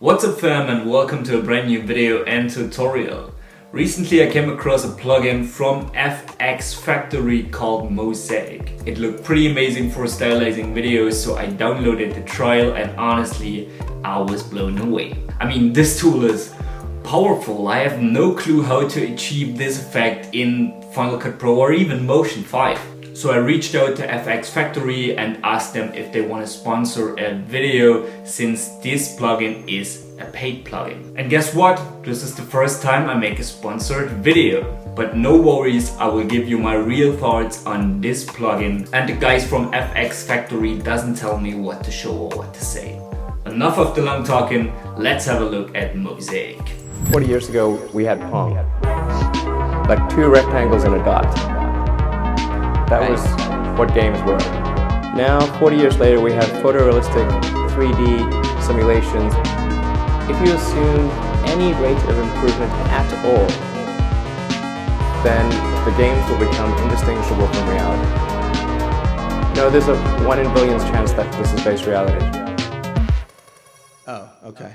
What's up fam, and welcome to a brand new video and tutorial. Recently I came across a plugin from FxFactory called Mosaic. It looked pretty amazing for stylizing videos, so I downloaded the trial and honestly I was blown away. I mean, this tool is powerful. I have no clue how to achieve this effect in Final Cut Pro or even Motion 5. So I reached out to FxFactory and asked them if they want to sponsor a video, since this plugin is a paid plugin. And guess what? This is the first time I make a sponsored video. But no worries, I will give you my real thoughts on this plugin, and the guys from FxFactory doesn't tell me what to show or what to say. Enough of the long talking, let's have a look at Mosaic. 40 years ago we had Pong, like two rectangles and a dot. That was what games were. Now, 40 years later, we have photorealistic 3D simulations. If you assume any rate of improvement at all, then the games will become indistinguishable from reality. No, there's a 1 in billions chance that this is base reality. Oh, okay.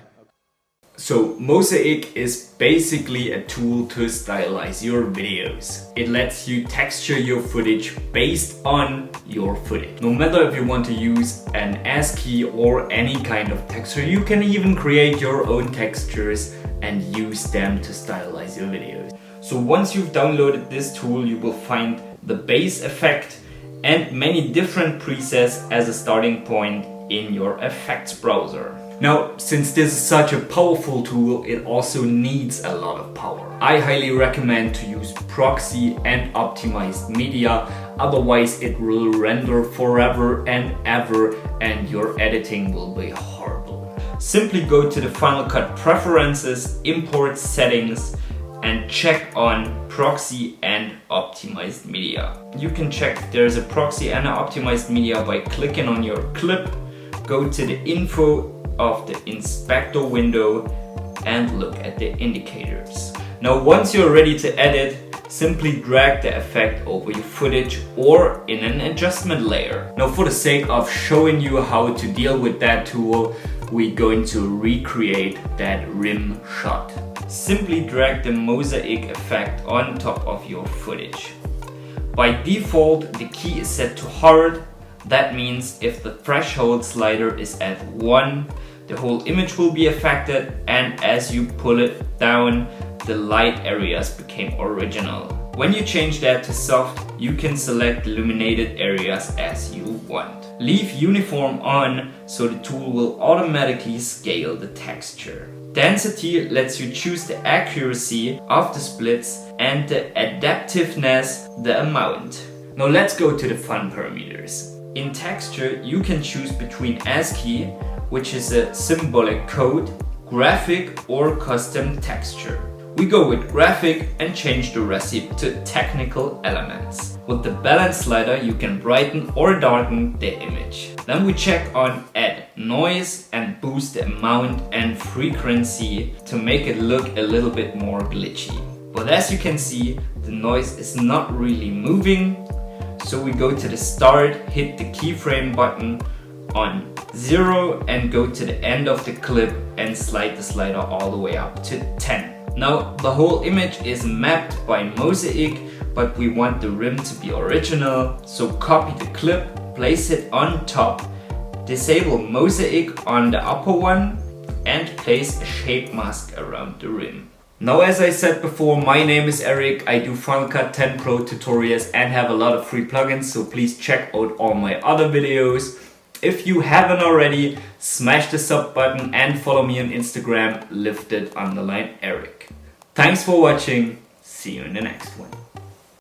So Mosaic is basically a tool to stylize your videos. It lets you texture your footage based on your footage. No matter if you want to use an ASCII or any kind of texture, you can even create your own textures and use them to stylize your videos. So once you've downloaded this tool, you will find the base effect and many different presets as a starting point in your effects browser. Now, since this is such a powerful tool, it also needs a lot of power. I highly recommend to use proxy and optimized media, otherwise it will render forever and ever and your editing will be horrible. Simply go to the Final Cut Preferences, Import Settings, and check on proxy and optimized media. You can check if there's a proxy and an optimized media by clicking on your clip, go to the info of the inspector window and look at the indicators. Now once you're ready to edit, simply drag the effect over your footage or in an adjustment layer. Now for the sake of showing you how to deal with that tool, we're going to recreate that rim shot. Simply drag the mosaic effect on top of your footage. By default, the key is set to hard. That means if the threshold slider is at 1, the whole image will be affected, and as you pull it down, the light areas became original. When you change that to soft, you can select illuminated areas as you want. Leave uniform on, so the tool will automatically scale the texture. Density lets you choose the accuracy of the splits and the adaptiveness, the amount. Now let's go to the fun parameters. In texture, you can choose between ASCII, which is a symbolic code, graphic or custom texture. We go with graphic and change the recipe to technical elements. With the balance slider, you can brighten or darken the image. Then we check on add noise and boost the amount and frequency to make it look a little bit more glitchy. But as you can see, the noise is not really moving. So we go to the start, hit the keyframe button on 0 and go to the end of the clip and slide the slider all the way up to 10. Now the whole image is mapped by Mosaic, but we want the rim to be original. So copy the clip, place it on top, disable Mosaic on the upper one and place a shape mask around the rim. Now, as I said before, my name is Eric. I do Final Cut 10 Pro tutorials and have a lot of free plugins, so please check out all my other videos. If you haven't already, smash the sub button and follow me on Instagram, lifted_Eric. Thanks for watching. See you in the next one.